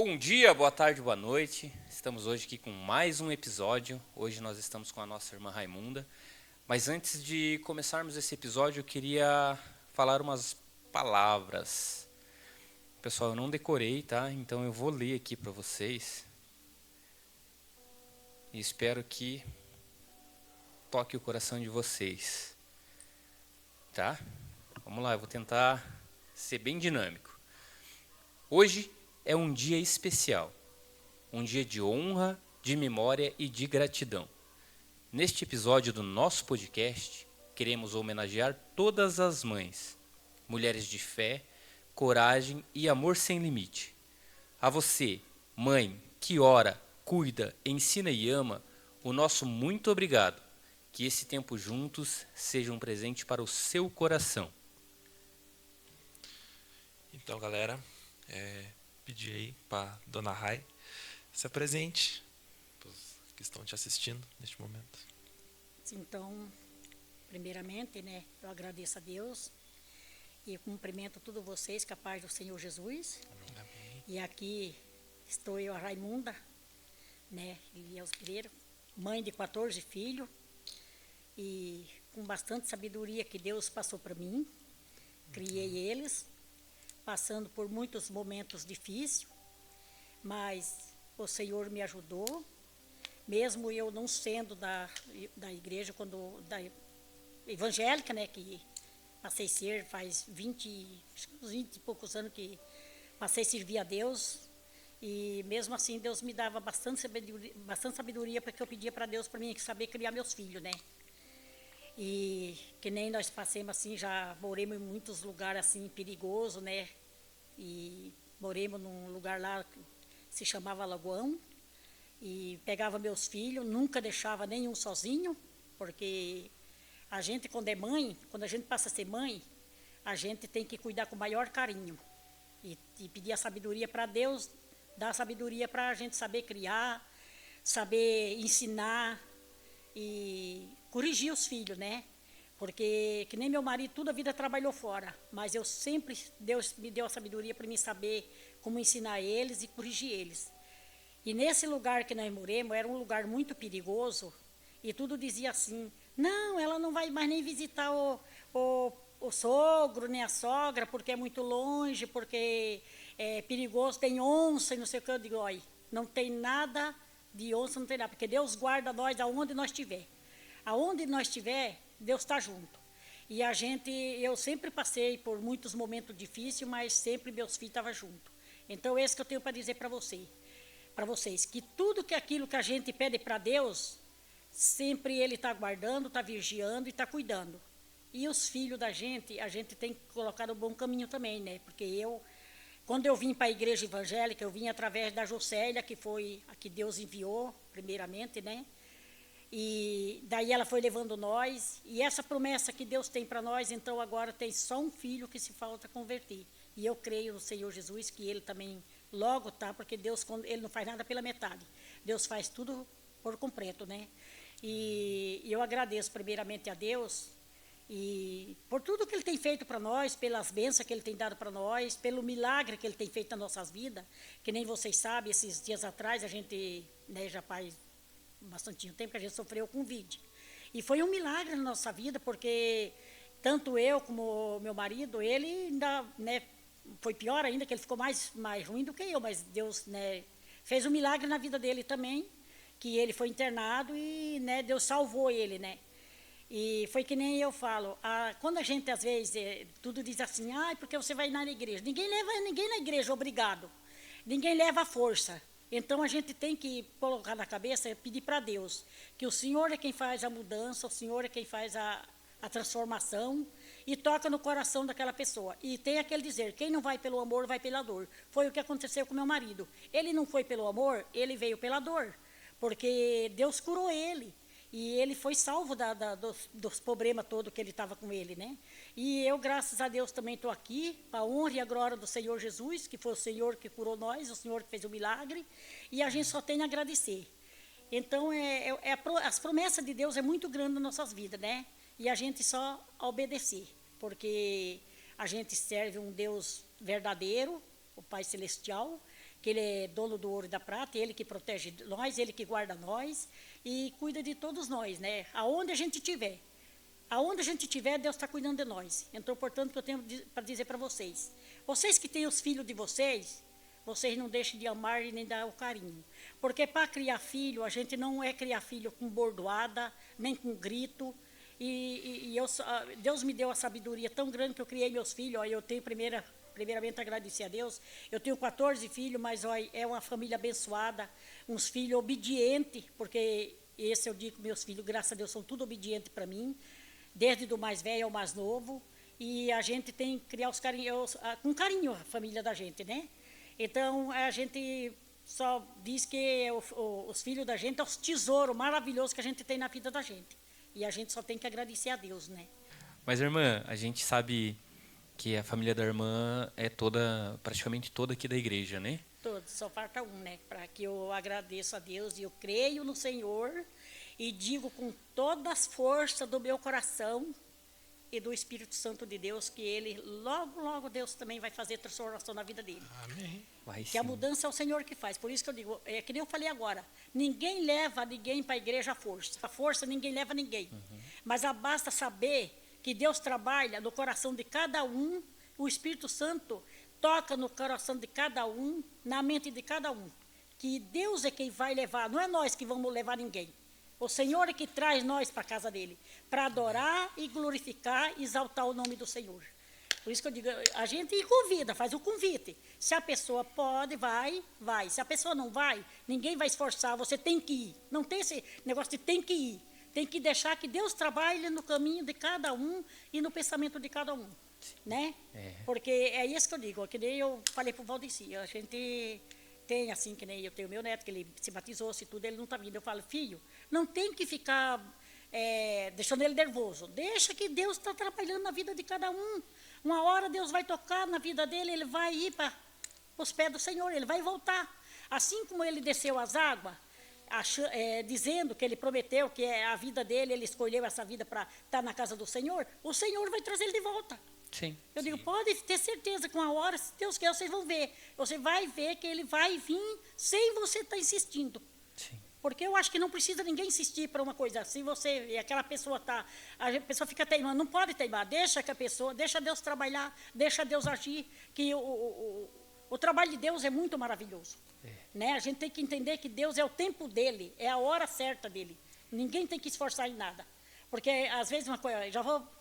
Bom dia, boa tarde, boa noite. Estamos hoje aqui com mais um episódio. Hoje nós estamos com a nossa irmã Raimunda. Mas antes de começarmos esse episódio, eu queria falar umas palavras. Pessoal, eu não decorei, tá? Então eu vou ler aqui para vocês. E espero que toque o coração de vocês. Tá? Vamos lá, eu vou tentar ser bem dinâmico. Hoje é um dia especial, um dia de honra, de memória e de gratidão. Neste episódio do nosso podcast, queremos homenagear todas as mães, mulheres de fé, coragem e amor sem limite. A você, mãe, que ora, cuida, ensina e ama, o nosso muito obrigado. Que esse tempo juntos seja um presente para o seu coração. Então, galera, pedi aí para Dona Rai se apresente para os que estão te assistindo neste momento. Então, primeiramente, eu agradeço a Deus e cumprimento todos vocês com a paz do Senhor Jesus. Amém. E aqui estou eu, a Raimunda, Elias Pereira, mãe de 14 filhos, e com bastante sabedoria que Deus passou para mim. Criei eles, passando por muitos momentos difíceis, mas o Senhor me ajudou, mesmo eu não sendo da igreja, da evangélica, que passei a ser faz 20 e poucos anos que passei a servir a Deus, e mesmo assim Deus me dava bastante sabedoria porque eu pedia para Deus para mim saber criar meus filhos, E que nem nós passamos assim, já moramos em muitos lugares assim perigosos, E moramos num lugar lá que se chamava Lagoão, e pegava meus filhos, nunca deixava nenhum sozinho, porque a gente quando é mãe, quando a gente passa a ser mãe, a gente tem que cuidar com o maior carinho e pedir a sabedoria para Deus, dar sabedoria para a gente saber criar, saber ensinar e corrigir os filhos, Porque, que nem meu marido, toda a vida trabalhou fora, mas eu sempre, Deus me deu a sabedoria para mim saber como ensinar eles e corrigir eles. E nesse lugar que nós moramos, era um lugar muito perigoso, e tudo dizia assim, não, ela não vai mais nem visitar o sogro, nem a sogra, porque é muito longe, porque é perigoso, tem onça e não sei o que. Eu digo, olha, não tem nada de onça, não tem nada, porque Deus guarda nós aonde nós estiver. Aonde nós estiver, Deus está junto. E eu sempre passei por muitos momentos difíceis, mas sempre meus filhos estavam juntos. Então, esse que eu tenho para dizer para vocês, que tudo aquilo que a gente pede para Deus, sempre Ele está guardando, está vigiando e está cuidando. E os filhos da gente, a gente tem que colocar no bom caminho também, Porque quando eu vim para a igreja evangélica, eu vim através da Jocélia, que foi a que Deus enviou, primeiramente, E daí ela foi levando nós, e essa promessa que Deus tem para nós, então agora tem só um filho que se falta converter. E eu creio no Senhor Jesus, que Ele também logo está, porque Deus, Ele não faz nada pela metade. Deus faz tudo por completo, E eu agradeço primeiramente a Deus, e por tudo que Ele tem feito para nós, pelas bênçãos que Ele tem dado para nós, pelo milagre que Ele tem feito nas nossas vidas, que nem vocês sabem, esses dias atrás a gente, já faz bastante tempo que a gente sofreu com Covid. E foi um milagre na nossa vida, porque tanto eu como meu marido, ele ainda, foi pior ainda, que ele ficou mais ruim do que eu, mas Deus, fez um milagre na vida dele também, que ele foi internado e, Deus salvou ele, E foi que nem eu falo, quando a gente às vezes, tudo diz assim, porque você vai na igreja. Ninguém leva ninguém na igreja, obrigado. Ninguém leva a força. Então, a gente tem que colocar na cabeça, pedir para Deus, que o Senhor é quem faz a mudança, o Senhor é quem faz a transformação e toca no coração daquela pessoa. E tem aquele dizer, quem não vai pelo amor, vai pela dor. Foi o que aconteceu com meu marido. Ele não foi pelo amor, ele veio pela dor, porque Deus curou ele. E ele foi salvo dos problemas todos que ele estava com ele, E eu, graças a Deus, também estou aqui, para a honra e a glória do Senhor Jesus, que foi o Senhor que curou nós, o Senhor que fez o milagre, e a gente só tem a agradecer. Então, as promessas de Deus é muito grande nas nossas vidas, E a gente só obedecer, porque a gente serve um Deus verdadeiro, o Pai Celestial, que Ele é dono do ouro e da prata, Ele que protege nós, Ele que guarda nós e cuida de todos nós, né? Aonde a gente estiver. Aonde a gente estiver, Deus está cuidando de nós. Então, portanto, que eu tenho para dizer para vocês. Vocês que têm os filhos de vocês não deixem de amar e nem dar o carinho. Porque para criar filho, a gente não é criar filho com bordoada, nem com grito. Deus me deu a sabedoria tão grande que eu criei meus filhos. Eu tenho primeiramente agradecer a Deus. Eu tenho 14 filhos, mas é uma família abençoada, uns filhos obedientes, porque esse eu digo, meus filhos, graças a Deus, são tudo obedientes para mim, desde do mais velho ao mais novo. E a gente tem que criar com carinho a família da gente, né? Então, a gente só diz que os filhos da gente é os tesouros maravilhosos que a gente tem na vida da gente. E a gente só tem que agradecer a Deus, né? Mas, irmã, a gente sabe que a família da irmã é praticamente toda aqui da igreja, né? Todos, só falta um, né? Para que eu agradeça a Deus e eu creio no Senhor e digo com todas as forças do meu coração e do Espírito Santo de Deus que ele, logo, logo, Deus também vai fazer transformação na vida dele. Amém. Que a mudança é o Senhor que faz. Por isso que eu digo, é que nem eu falei agora, ninguém leva ninguém para a igreja à força. A força ninguém leva ninguém. Mas basta saber que Deus trabalha no coração de cada um, o Espírito Santo toca no coração de cada um, na mente de cada um. Que Deus é quem vai levar, não é nós que vamos levar ninguém. O Senhor é que traz nós para a casa dele, para adorar e glorificar e exaltar o nome do Senhor. Por isso que eu digo, a gente convida, faz o convite. Se a pessoa pode, vai. Se a pessoa não vai, ninguém vai esforçar, você tem que ir. Não tem esse negócio de tem que ir. Tem que deixar que Deus trabalhe no caminho de cada um e no pensamento de cada um. Né? Porque é isso que eu digo, que nem eu falei para o Valdeci, a gente tem assim, que nem eu tenho meu neto, que ele se batizou, se tudo, ele não está vindo. Eu falo, filho, não tem que ficar deixando ele nervoso. Deixa que Deus está trabalhando na vida de cada um. Uma hora Deus vai tocar na vida dele, ele vai ir para os pés do Senhor, ele vai voltar. Assim como ele desceu as águas, dizendo que ele prometeu que a vida dele, ele escolheu essa vida para estar na casa do Senhor, o Senhor vai trazer ele de volta. Sim. Eu digo, pode ter certeza que uma hora, se Deus quer, vocês vão ver. Você vai ver que ele vai vir sem você estar insistindo. Sim. Porque eu acho que não precisa ninguém insistir para uma coisa. Se você, e aquela pessoa a pessoa fica teimando, não pode teimar, deixa Deus trabalhar, deixa Deus agir, que o trabalho de Deus é muito maravilhoso. Né? A gente tem que entender que Deus é o tempo dele, é a hora certa dele. Ninguém tem que esforçar em nada. Porque às vezes uma coisa,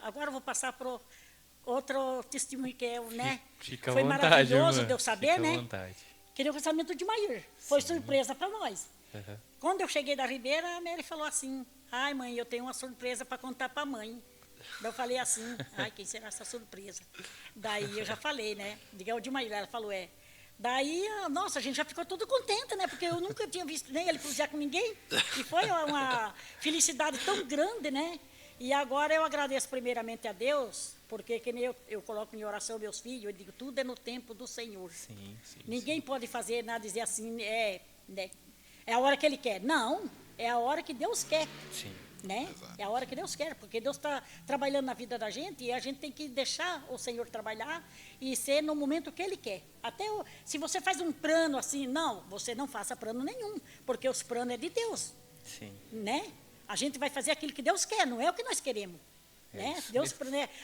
agora eu vou passar para outro testemunho que é, né? Fica à foi vontade, maravilhoso irmã. de eu saber, Fica à né? vontade. Que nem o casamento de Maír. Foi surpresa para nós. Uhum. Quando eu cheguei da Ribeira, a Mary falou assim, ai mãe, eu tenho uma surpresa para contar para a mãe. Daí eu falei assim, ai, quem será essa surpresa? Daí eu já falei, né? Diga o de Maír, ela falou, Daí, nossa, a gente já ficou todo contente, né? Porque eu nunca tinha visto nem ele cruzar com ninguém. E foi uma felicidade tão grande, né? E agora eu agradeço primeiramente a Deus, porque que nem eu coloco em oração meus filhos, eu digo, tudo é no tempo do Senhor. Sim, Ninguém pode fazer nada, dizer assim, né, é a hora que Ele quer. Não, é a hora que Deus quer. Sim. Né? É a hora que Deus quer, porque Deus está trabalhando na vida da gente e a gente tem que deixar o Senhor trabalhar e ser no momento que Ele quer. Se você faz um plano assim, não, você não faça plano nenhum, porque os planos é de Deus. Sim. Né? A gente vai fazer aquilo que Deus quer, não é o que nós queremos. Né? Deus,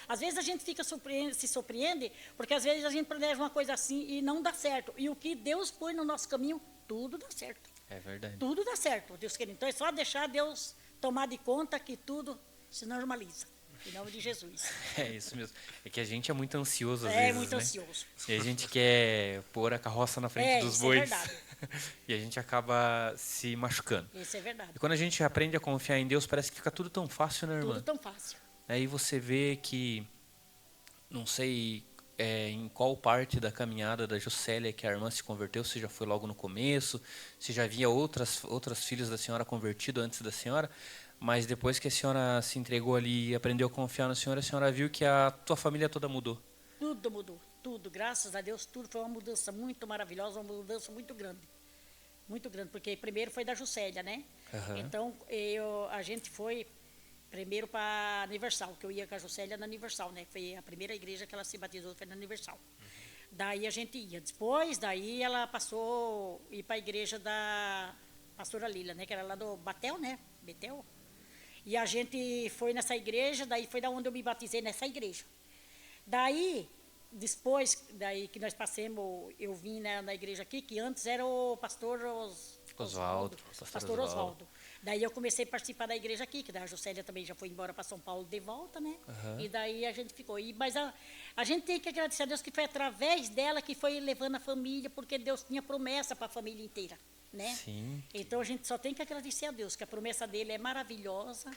às vezes a gente se surpreende, porque às vezes a gente planeja uma coisa assim e não dá certo. E o que Deus põe no nosso caminho, tudo dá certo. É verdade. Tudo dá certo, Deus querendo. Então é só deixar Deus tomar de conta que tudo se normaliza. Em nome de Jesus. É isso mesmo. É que a gente é muito ansioso às vezes, É muito né? ansioso. E a gente quer pôr a carroça na frente dos isso bois. é verdade. E a gente acaba se machucando. Isso é verdade. E quando a gente aprende a confiar em Deus, parece que fica tudo tão fácil, né, irmã? Tudo tão fácil. Aí você vê que, não sei em qual parte da caminhada da Juscelia que a irmã se converteu, se já foi logo no começo, se já havia outras filhas da senhora convertidas antes da senhora, mas depois que a senhora se entregou ali e aprendeu a confiar no Senhor, a senhora viu que a tua família toda mudou. Tudo mudou, tudo. Graças a Deus, tudo foi uma mudança muito maravilhosa, uma mudança muito grande. Muito grande, porque primeiro foi da Juscelia, né? Uhum. Então, a gente foi primeiro para a Universal, que eu ia com a Juscelia na Universal, né? Foi a primeira igreja que ela se batizou, foi na Universal. Daí a gente ia. Depois, daí ela passou a ir para a igreja da pastora Lila, né? Que era lá do Batel, né? Betel. E a gente foi nessa igreja, daí foi da onde eu me batizei, nessa igreja. Daí, depois daí que nós passamos, eu vim na igreja aqui, que antes era o pastor Oswaldo. Pastor Oswaldo. Daí eu comecei a participar da igreja aqui, que daí a Juscelia também já foi embora para São Paulo de volta, né? E daí a gente ficou. Mas a gente tem que agradecer a Deus que foi através dela que foi levando a família, porque Deus tinha promessa para a família inteira, né? Sim. Então a gente só tem que agradecer a Deus, que a promessa dele é maravilhosa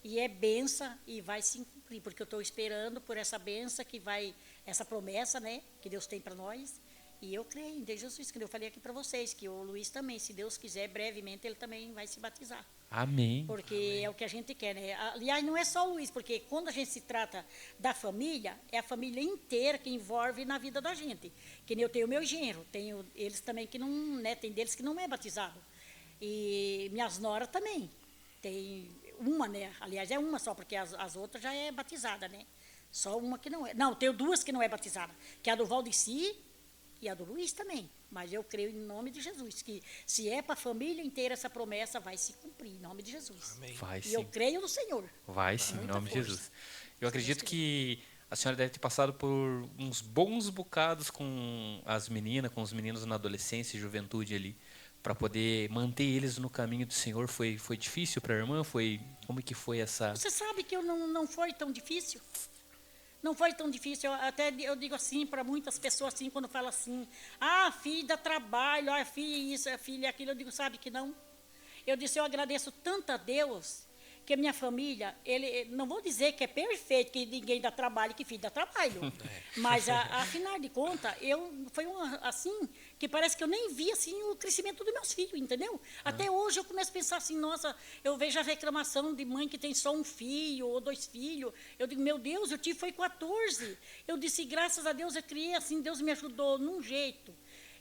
e é benção e vai se cumprir, porque eu estou esperando por essa benção que vai, essa promessa, né, que Deus tem para nós. E eu creio em Deus Jesus, que eu falei aqui para vocês, que o Luiz também, se Deus quiser, brevemente ele também vai se batizar. Amém. Porque Amém. é o que a gente quer, né? Aliás, não é só o Luiz, porque quando a gente se trata da família, é a família inteira que envolve na vida da gente. Que nem eu tenho meu genro, tenho eles também que não, né? Tem deles que não é batizado. E minhas noras também. Tem uma, né? Aliás, é uma só, porque as outras já é batizada, né? Só uma que não é. Não, tenho duas que não é batizada, que é a do Valdeci e a do Luiz também. Mas eu creio em nome de Jesus, que se é para a família inteira essa promessa, vai se cumprir, em nome de Jesus. Amém. Vai E eu sim. creio no Senhor. Vai sim, em Muita nome de força. Jesus. Eu acredito que a senhora deve ter passado por uns bons bocados com as meninas, com os meninos na adolescência e juventude ali, para poder manter eles no caminho do Senhor. Foi difícil para a irmã? Como que foi essa... Você sabe que eu não foi tão difícil? Não foi tão difícil. Eu digo assim para muitas pessoas assim, quando fala assim, filho, dá trabalho, filho isso, filho aquilo, eu digo, sabe que não? Eu disse, eu agradeço tanto a Deus que a minha família, não vou dizer que é perfeito, que ninguém dá trabalho, que filho dá trabalho. Mas, afinal de contas, foi assim, que parece que eu nem vi assim, o crescimento dos meus filhos, entendeu? Até hoje eu começo a pensar assim, nossa, eu vejo a reclamação de mãe que tem só um filho ou 2 filhos. Eu digo, meu Deus, eu tive foi 14. Eu disse, graças a Deus eu criei assim, Deus me ajudou num jeito.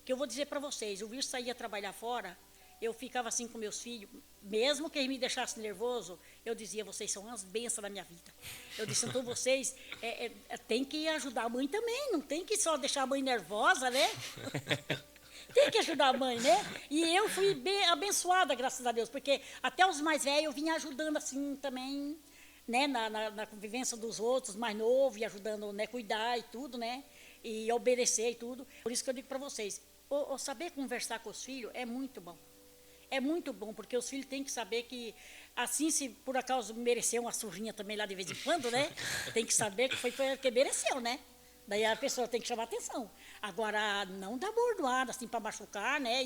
Que eu vou dizer para vocês, o Wilson saía trabalhar fora, eu ficava assim com meus filhos, mesmo que eles me deixassem nervoso, eu dizia, vocês são as bênçãos da minha vida. Eu disse, então vocês tem que ajudar a mãe também, não tem que só deixar a mãe nervosa, né? Tem que ajudar a mãe, né? E eu fui bem abençoada, graças a Deus, porque até os mais velhos eu vinha ajudando assim também, né? Na convivência dos outros, mais novos, e ajudando, né? Cuidar e tudo, né? E obedecer e tudo. Por isso que eu digo para vocês, saber conversar com os filhos é muito bom. É muito bom, porque os filhos têm que saber que, assim, se por acaso mereceu uma surrinha também lá de vez em quando, né? Tem que saber que foi porque mereceu, né? Daí a pessoa tem que chamar atenção. Agora, não dá bordoada, assim, para machucar, né?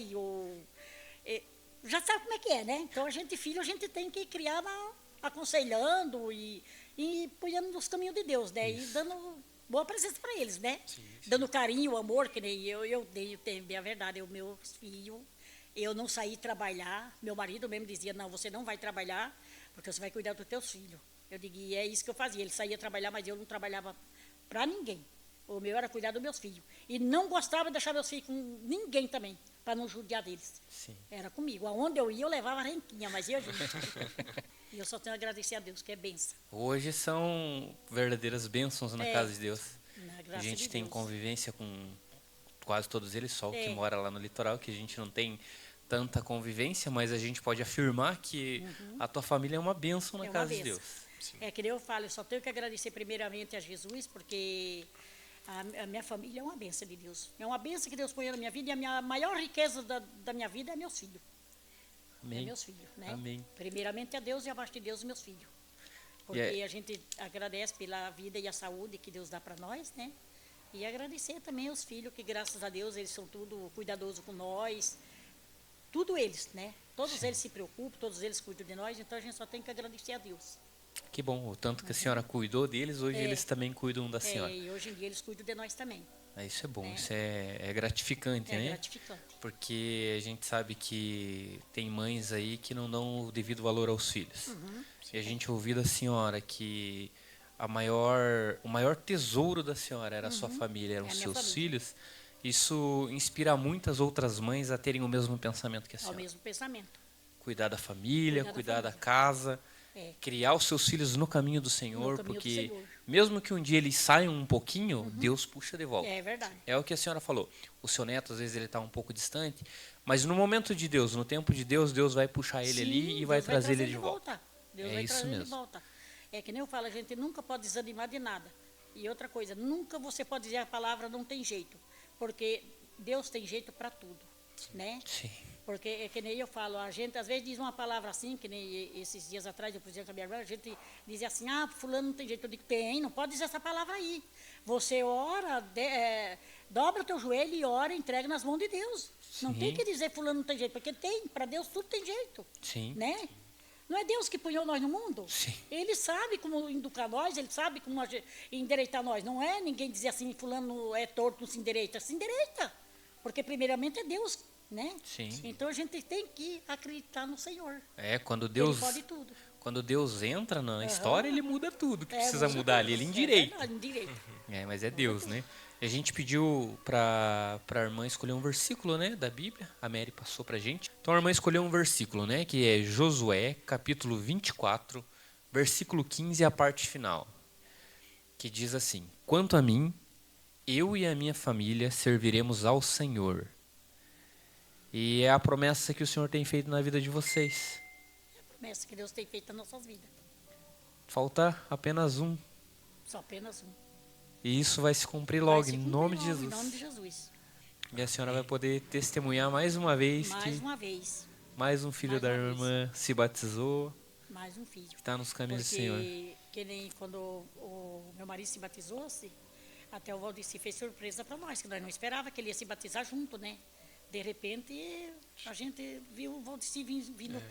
Já sabe como é que é, né? Então, filho, a gente tem que criar aconselhando e apoiando nos caminhos de Deus, né? E dando boa presença para eles, né? Sim. Dando carinho, amor, que nem eu tenho, bem a verdade, os meus filhos. Eu não saí trabalhar, meu marido mesmo dizia, não, você não vai trabalhar, porque você vai cuidar dos teus filhos. Eu digo, e é isso que eu fazia, ele saía trabalhar, mas eu não trabalhava para ninguém. O meu era cuidar dos meus filhos. E não gostava de deixar meus filhos com ninguém também, para não judiar deles. Sim. Era comigo. Aonde eu ia, eu levava a renquinha, mas ia junto. E eu só tenho a agradecer a Deus, que é benção. Hoje são verdadeiras bênçãos na casa de Deus. Na A gente de tem Deus. convivência com quase todos eles, só o que É. mora lá no litoral, que a gente não tem tanta convivência, mas a gente pode afirmar que a tua família é uma bênção na É uma casa de bênção. Deus. É que nem eu falo, eu só tenho que agradecer primeiramente a Jesus, porque a minha família é uma bênção de Deus. É uma bênção que Deus põe na minha vida, e a minha maior riqueza da minha vida é meus filhos. Amém. É meus filhos, né? Amém. Primeiramente a Deus e abaixo de Deus meus filhos. Porque a gente agradece pela vida e a saúde que Deus dá para nós, né? E agradecer também aos filhos, que graças a Deus eles são tudo cuidadosos com nós. Tudo eles, né? Todos eles se preocupam, todos eles cuidam de nós, então a gente só tem que agradecer a Deus. Que bom, o tanto que a senhora cuidou deles, hoje eles também cuidam da senhora. E hoje em dia eles cuidam de nós também. Isso é bom, isso é gratificante, É né? gratificante. Porque a gente sabe que tem mães aí que não dão o devido valor aos filhos. E a gente ouviu da senhora que o maior tesouro da senhora era a sua família, eram É a os minha seus família. filhos. Isso inspira muitas outras mães a terem o mesmo pensamento que a Ao senhora. mesmo pensamento. Cuidar da família, Cuidar da cuidar da família. casa. É. Criar os seus filhos no caminho do Senhor, No caminho do porque Senhor. mesmo que um dia eles saiam um pouquinho, Deus puxa de volta. É verdade. É o que a senhora falou. O seu neto, às vezes, ele está um pouco distante, mas no momento de Deus, no tempo de Deus, Deus vai puxar ele Sim, ali e Deus vai trazer ele de volta. Deus É vai isso trazer ele de mesmo. volta. É que nem eu falo, a gente nunca pode desanimar de nada. E outra coisa, nunca você pode dizer a palavra não tem jeito, porque Deus tem jeito para tudo, né? Sim. Porque é que nem eu falo, a gente às vezes diz uma palavra assim, que nem esses dias atrás eu dizia com a minha irmã, a gente dizia assim, fulano não tem jeito. Eu digo, tem, não pode dizer essa palavra aí. Você ora, dobra o teu joelho e ora, entrega nas mãos de Deus. Não tem Sim. que dizer fulano não tem jeito, porque tem, para Deus tudo tem jeito, Sim. né? Não é Deus que punhou nós no mundo? Sim. Ele sabe como educar nós, ele sabe como endireitar nós. Não é ninguém dizer assim, fulano é torto, não se endireita. Se endireita, porque primeiramente é Deus, né? Sim. Então a gente tem que acreditar no Senhor. É, quando Ele Deus, pode tudo. quando Deus entra na história, ele muda tudo que precisa muda mudar tudo. ali, ele É endireita. verdade, endireita. É, mas é Deus, né? A gente pediu para a irmã escolher um versículo, né, da Bíblia. A Mary passou pra gente. Então a irmã escolheu um versículo, né, que é Josué, capítulo 24, versículo 15, a parte final, que diz assim: Quanto a mim, eu e a minha família serviremos ao Senhor. E é a promessa que o Senhor tem feito na vida de vocês. É a promessa que Deus tem feito nas nossas vidas. Falta apenas um. Só apenas um. E isso vai se cumprir logo, Vai se em cumprir nome de logo, Jesus. Em nome de Jesus. E a senhora vai poder testemunhar mais uma vez Mais que uma vez. mais um filho Mais da uma vez. irmã se batizou, Mais um filho. está nos caminhos do Senhor. Porque que nem quando o meu marido se batizou-se, até o Valdeci fez surpresa para nós, que nós não esperava que ele ia se batizar junto, né? De repente, a gente viu o Valdeci vindo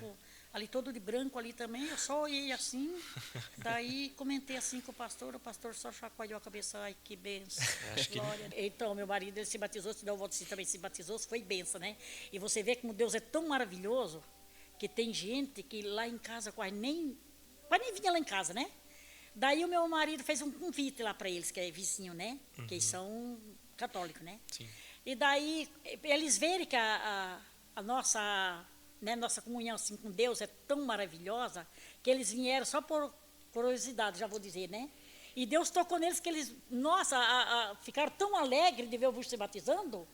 ali todo de branco ali também, eu só olhei assim, daí comentei assim com o pastor só chacoalhou a cabeça, ai que benção, glória. Então, meu marido ele se batizou, o Valdeci também se batizou, foi benção, né? E você vê como Deus é tão maravilhoso, que tem gente que lá em casa quase nem vinha lá em casa, né? Daí o meu marido fez um convite lá para eles, que é vizinho, né? Que eles são católicos, né? Sim. E daí eles verem que a nossa, né, nossa comunhão assim, com Deus é tão maravilhosa, que eles vieram só por curiosidade, já vou dizer, né? E Deus tocou neles que eles, nossa, ficaram tão alegres de ver o Wilson se batizando,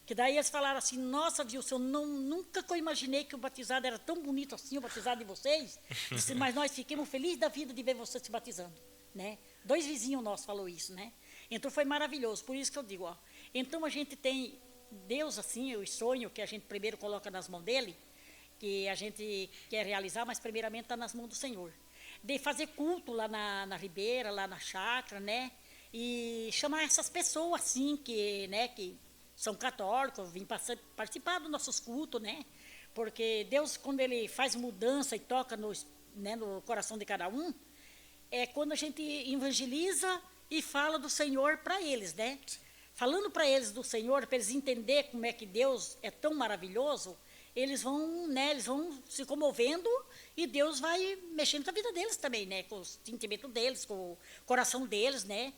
que daí eles falaram assim, nossa, Wilson, nunca que eu imaginei que o batizado era tão bonito assim, o batizado de vocês. Disse, mas nós ficamos felizes da vida de ver você se batizando, né? 2 vizinhos nossos falou isso, né? Então foi maravilhoso, por isso que eu digo, ó. Então a gente tem Deus assim, o sonho que a gente primeiro coloca nas mãos dele, que a gente quer realizar, mas primeiramente está nas mãos do Senhor. De fazer culto lá na Ribeira, lá na chácara, né? E chamar essas pessoas assim, né, que são católicos, vir participar dos nossos cultos, né? Porque Deus, quando ele faz mudança e toca né, no coração de cada um, é quando a gente evangeliza e fala do Senhor para eles, né? Falando para eles do Senhor, para eles entenderem como é que Deus é tão maravilhoso, eles vão se comovendo e Deus vai mexendo com a vida deles também, né? Com o sentimento deles, com o coração deles, né?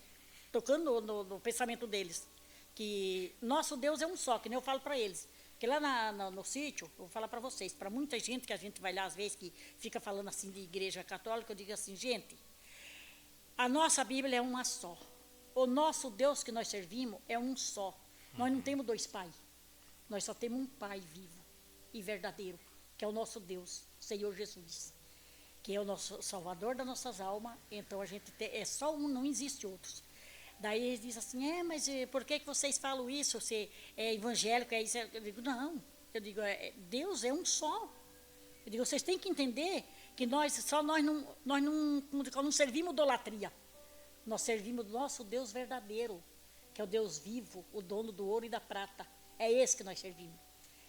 Tocando no pensamento deles. Que nosso Deus é um só, que nem eu falo para eles. Que lá no sítio, eu vou falar para vocês, para muita gente que a gente vai lá, às vezes, que fica falando assim de igreja católica, eu digo assim, gente, a nossa Bíblia é uma só. O nosso Deus que nós servimos é um só. Nós não temos 2 pais. Nós só temos um Pai vivo e verdadeiro, que é o nosso Deus, Senhor Jesus, que é o nosso Salvador das nossas almas. Então a gente é só um, não existe outros. Daí eles dizem assim, mas por que vocês falam isso? Você é evangélico, é isso? Eu digo, não. Eu digo, Deus é um só. Eu digo, vocês têm que entender que nós não servimos idolatria. Nós servimos o nosso Deus verdadeiro, que é o Deus vivo, o dono do ouro e da prata. É esse que nós servimos.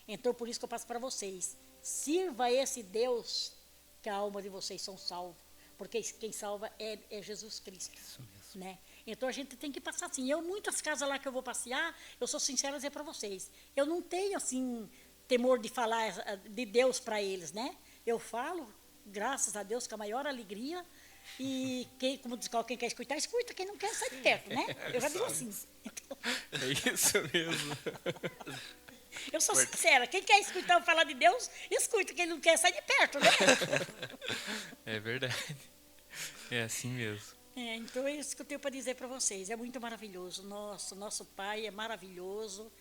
Então, por isso que eu passo para vocês. Sirva esse Deus, que a alma de vocês são salvos. Porque quem salva é Jesus Cristo. Isso mesmo. Né? Então, a gente tem que passar assim. Muitas casas lá que eu vou passear, eu sou sincera a dizer para vocês. Eu não tenho, assim, temor de falar de Deus para eles, né? Eu falo, graças a Deus, com a maior alegria. E como diz, quem quer escutar, escuta. Quem não quer, sai de perto, né? Eu já digo assim. Então, É isso mesmo. Eu sou sincera, quem quer escutar eu falar de Deus, escuta, quem não quer sai de perto, né? É verdade. É assim mesmo. Então é isso que eu tenho para dizer para vocês, é muito maravilhoso, nosso pai é maravilhoso,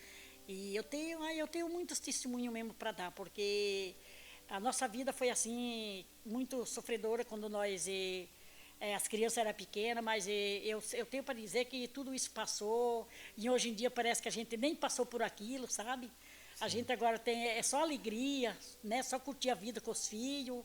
e eu tenho muitos testemunhos mesmo para dar, porque a nossa vida foi assim, muito sofredora quando as crianças eram pequenas, mas eu tenho para dizer que tudo isso passou, e hoje em dia parece que a gente nem passou por aquilo, sabe? A gente agora é só alegria, né? Só curtir a vida com os filhos,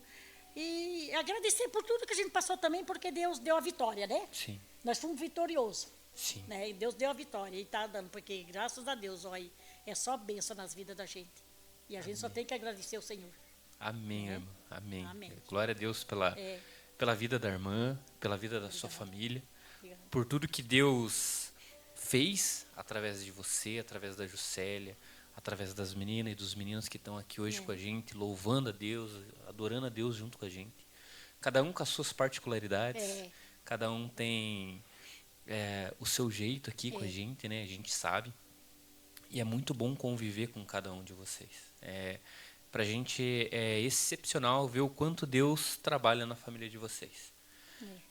e agradecer por tudo que a gente passou também, porque Deus deu a vitória, né? Sim. Nós fomos vitoriosos, Sim. né? E Deus deu a vitória, e está dando, porque graças a Deus, olha, é só bênção nas vidas da gente. E a gente só tem que agradecer ao Senhor. Amém, Né? irmã. Amém. Amém. Glória a Deus pela vida da irmã, pela vida da sua família, Obrigada. por tudo que Deus fez através de você, através da Juscelia, através das meninas e dos meninos que estão aqui hoje com a gente, louvando a Deus, adorando a Deus junto com a gente. Cada um com as suas particularidades, cada um tem o seu jeito aqui com a gente, né? A gente sabe. E é muito bom conviver com cada um de vocês. Pra gente é excepcional ver o quanto Deus trabalha na família de vocês.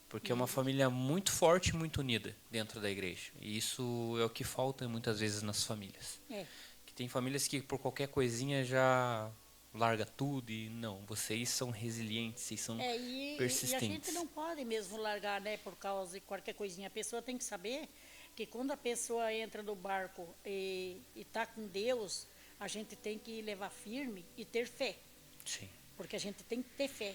Porque é uma família muito forte e muito unida dentro da igreja. E isso é o que falta muitas vezes nas famílias. Que tem famílias que por qualquer coisinha já larga tudo e não. Vocês são resilientes, vocês são persistentes. E a gente não pode mesmo largar, né, por causa de qualquer coisinha. A pessoa tem que saber que quando a pessoa entra no barco e está com Deus, a gente tem que levar firme e ter fé. Sim. Porque a gente tem que ter fé.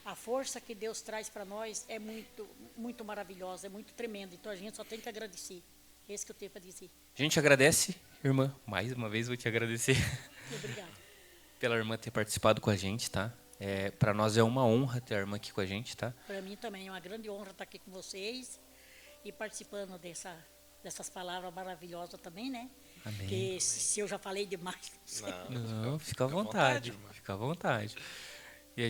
A força que Deus traz para nós é muito, muito maravilhosa, é muito tremenda. Então a gente só tem que agradecer. É isso que eu tenho para dizer. A gente agradece, irmã. Mais uma vez vou te agradecer. Obrigada. Pela irmã ter participado com a gente, tá? Para nós é uma honra ter a irmã aqui com a gente, tá? Para mim também é uma grande honra estar aqui com vocês e participando dessas palavras maravilhosas também, né? Amém. Porque se eu já falei demais. Não, fica à vontade. Fica à vontade. E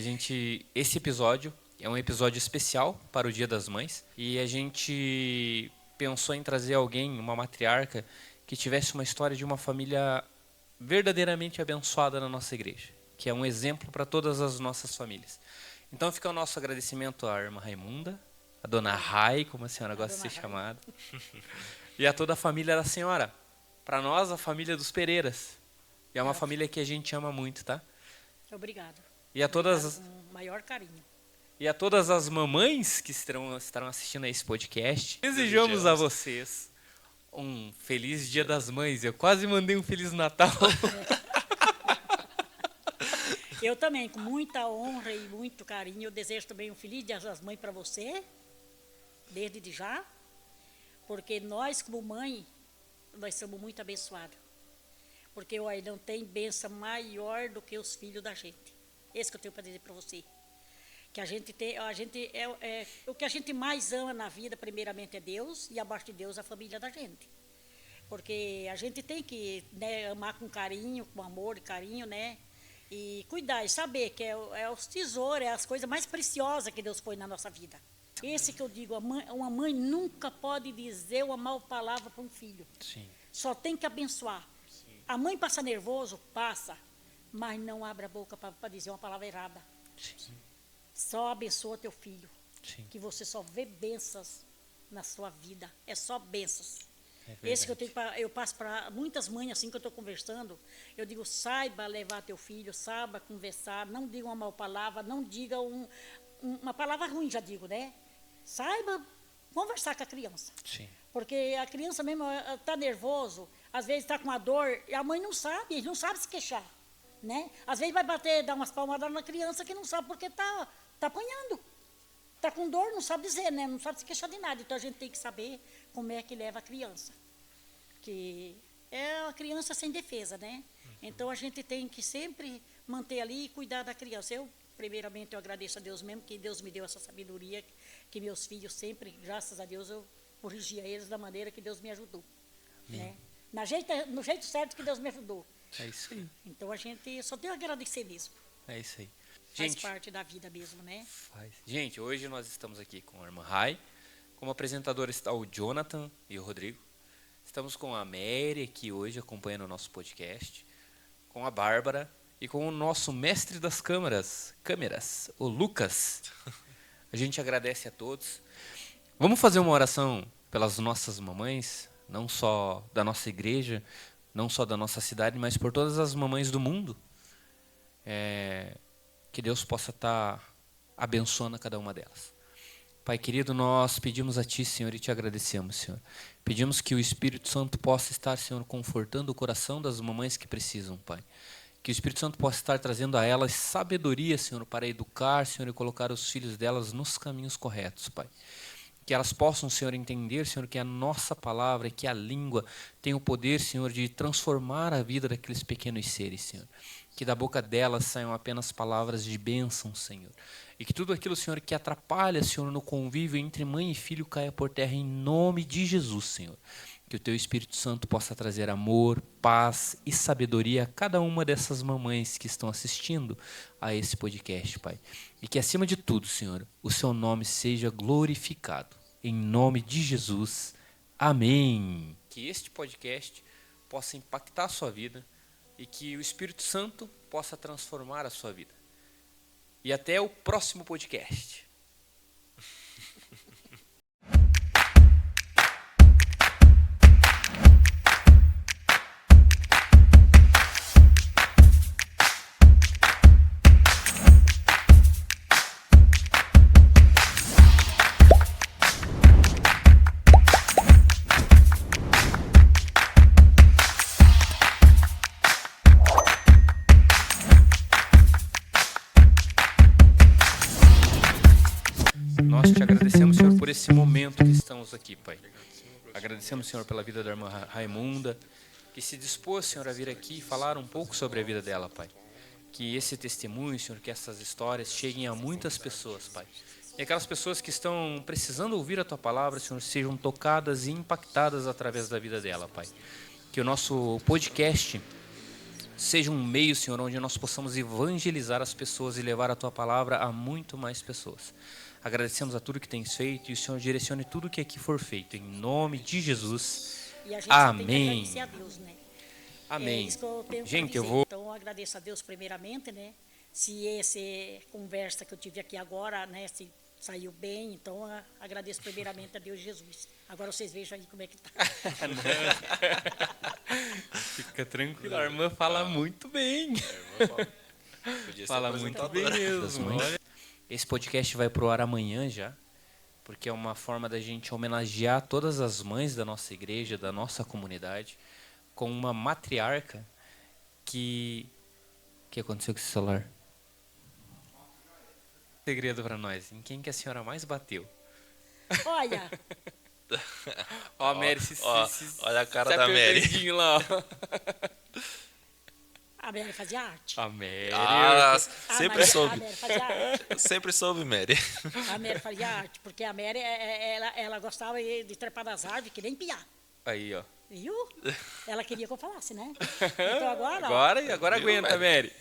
esse episódio é um episódio especial para o Dia das Mães. E a gente pensou em trazer alguém, uma matriarca, que tivesse uma história de uma família verdadeiramente abençoada na nossa igreja, que é um exemplo para todas as nossas famílias. Então fica o nosso agradecimento à irmã Raimunda, a dona Rai, como a senhora gosta de ser chamada, e a toda a família da senhora. Para nós, a família dos Pereiras. E é uma família que a gente ama muito, tá? Obrigada. E a todas, com o maior carinho. E a todas as mamães que estarão assistindo a esse podcast, desejamos a vocês um feliz Dia das Mães. Eu quase mandei um Feliz Natal. Eu também, com muita honra e muito carinho, eu desejo também um Feliz Dia das Mães para você, desde já, porque nós, como mãe, nós somos muito abençoados. Porque olha, não tem bênção maior do que os filhos da gente. Esse que eu tenho para dizer para você. Que o que a gente mais ama na vida, primeiramente, é Deus, e abaixo de Deus, a família da gente. Porque a gente tem que, né, amar com carinho, com amor e carinho, né? E cuidar e saber que é os tesouros, é as coisas mais preciosas que Deus põe na nossa vida. Esse que eu digo, uma mãe nunca pode dizer uma mal palavra para um filho. Sim. Só tem que abençoar. Sim. A mãe passa nervoso, passa, mas não abre a boca para dizer uma palavra errada. Sim. Só abençoa teu filho. Sim. Que você só vê bênçãos na sua vida. É só bênçãos. É esse que eu passo para muitas mães assim que eu estou conversando. Eu digo, saiba levar teu filho, saiba conversar, não diga uma mal palavra, não diga uma palavra ruim, já digo, né? Saiba conversar com a criança. Sim. Porque a criança mesmo está nervoso, às vezes está com a dor, e a mãe não sabe, ele não sabe se queixar. Né? Às vezes vai bater, dar umas palmadas na criança que não sabe porque está apanhando. Está com dor, não sabe dizer, né? Não sabe se queixar de nada. Então a gente tem que saber como é que leva a criança. Que é a criança sem defesa, né? Então a gente tem que sempre manter ali e cuidar da criança. Primeiramente, eu agradeço a Deus mesmo, que Deus me deu essa sabedoria, que meus filhos sempre, graças a Deus, eu corrigia eles da maneira que Deus me ajudou. Né? No jeito certo que Deus me ajudou. É isso aí. Então a gente só tem a agradecer mesmo. É isso aí. Faz parte da vida mesmo, né? Gente, hoje nós estamos aqui com a irmã Rai. Como apresentador está o Jonathan e o Rodrigo. Estamos com a Mary aqui hoje acompanhando o nosso podcast. com a Bárbara e com o nosso mestre das câmeras, o Lucas. A gente agradece a todos. Vamos fazer uma oração pelas nossas mamães, não só da nossa igreja, não só da nossa cidade, mas por todas as mamães do mundo. Que Deus possa estar abençoando a cada uma delas. Pai querido, nós pedimos a Ti, Senhor, e Te agradecemos, Senhor. Pedimos que o Espírito Santo possa estar, Senhor, confortando o coração das mamães que precisam, Pai. Que o Espírito Santo possa estar trazendo a elas sabedoria, Senhor, para educar, Senhor, e colocar os filhos delas nos caminhos corretos, Pai. Que elas possam, Senhor, entender, Senhor, que a nossa palavra, que a língua tem o poder, Senhor, de transformar a vida daqueles pequenos seres, Senhor. Que da boca delas saiam apenas palavras de bênção, Senhor. E que tudo aquilo, Senhor, que atrapalha, Senhor, no convívio entre mãe e filho caia por terra em nome de Jesus, Senhor. Que o Teu Espírito Santo possa trazer amor, paz e sabedoria a cada uma dessas mamães que estão assistindo a esse podcast, Pai. E que, acima de tudo, Senhor, o Seu nome seja glorificado. Em nome de Jesus. Amém. Que este podcast possa impactar a sua vida e que o Espírito Santo possa transformar a sua vida. E até o próximo podcast. Nós te agradecemos, Senhor, por esse momento que estamos aqui, Pai. Agradecemos, Senhor, pela vida da irmã Raimunda, que se dispôs, Senhor, a vir aqui e falar um pouco sobre a vida dela, Pai. Que esse testemunho, Senhor, que essas histórias cheguem a muitas pessoas, Pai. E aquelas pessoas que estão precisando ouvir a Tua palavra, Senhor, sejam tocadas e impactadas através da vida dela, Pai. Que o nosso podcast seja um meio, Senhor, onde nós possamos evangelizar as pessoas e levar a Tua palavra a muito mais pessoas. Agradecemos a tudo que tens feito e o Senhor direcione tudo que aqui for feito. Em nome de Jesus. E a gente Amém. tem que agradecer a Deus, né? Amém. É isso que eu tenho pra Gente, eu dizer. vou... Então, eu agradeço a Deus primeiramente, né? Se essa conversa que eu tive aqui agora, né, se saiu bem, então eu agradeço primeiramente a Deus Jesus. Agora vocês vejam aí como é que tá. Fica tranquilo, a irmã fala muito bem. Fala muito bem mesmo. Olha. Esse podcast vai pro ar amanhã já, porque é uma forma da gente homenagear todas as mães da nossa igreja, da nossa comunidade, com uma matriarca que... O que aconteceu com esse celular? Segredo para nós. Em quem que a senhora mais bateu? Olha, Ó, a Mary olha a cara da Mary. Lá, ó. a Mary fazia arte. A Mary. Sempre mas soube. A Mary fazia arte. Sempre soube, Mary. A Mary fazia arte, porque a Mary, ela gostava de trepar nas árvores, que nem piar. Aí, ó. Viu? Ela queria que eu falasse, né? Então agora... Agora aguenta, Mary.